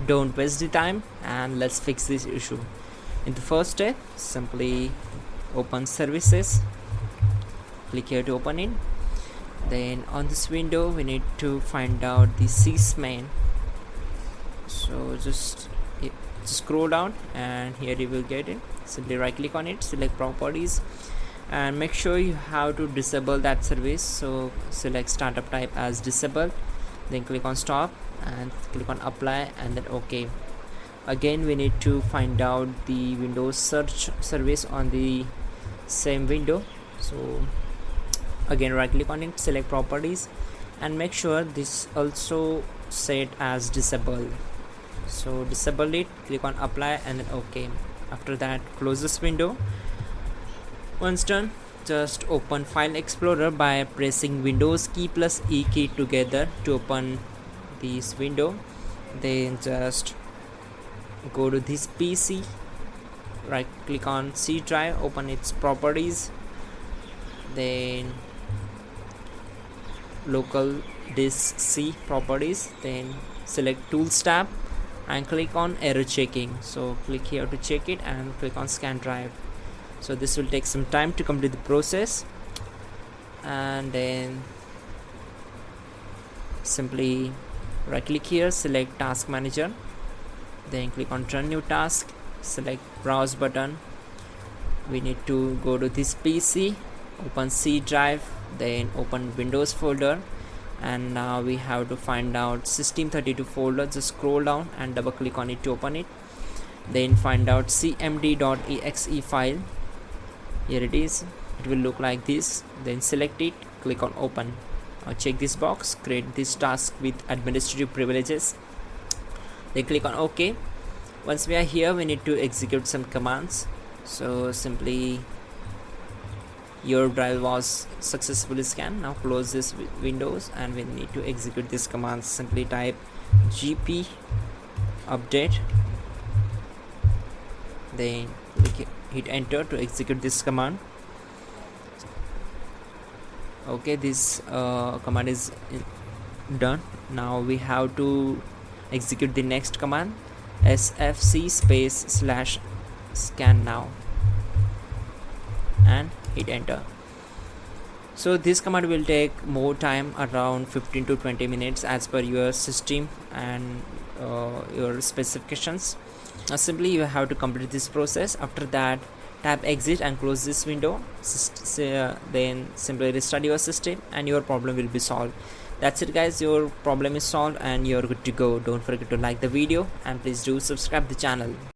Don't waste the time and let's fix this issue. In the first step, simply open services, click here to open it. Then on this window we need to find out the sysmain. So just scroll down and here you will get it. Simply right click on it, select properties, and make sure you have to disable that service. So select startup type as disabled, then click on stop and click on apply and then OK. Again we need to find out the Windows search service on the same window. So again right click on it, select properties, and make sure this also set as disabled. So disable it, click on apply and then OK. After that close this window. Once done, just open File Explorer by pressing Windows key plus E key together to open this window. Then just go to this PC, right click on C drive, open its properties, then local disk C properties, then select Tools tab and click on error checking. So click here to check it and click on scan drive. So this will take some time to complete the process, and then simply right click here, select task manager, then click on run new task, select browse button. We need to go to this PC, open C drive, then open Windows folder, and now we have to find out system32 folder. Just scroll down and double click on it to open it, then find out cmd.exe file. Here it is, it will look like this. Then select it, click on open. Now check this box, create this task with administrative privileges, then click on OK. Once we are here, we need to execute some commands. So simply your drive was successfully scanned. Now close this windows and we need to execute this command. Simply type gp update, then hit enter to execute this command. Okay, this command is done. Now we have to execute the next command, sfc space /scan now, and hit enter. So this command will take more time, around 15 to 20 minutes as per your system and your specifications. Now simply you have to complete this process. After that, tap exit and close this window. Then simply restart your system and your problem will be solved. That's it guys, your problem is solved and you're good to go. Don't forget to like the video and please do subscribe the channel.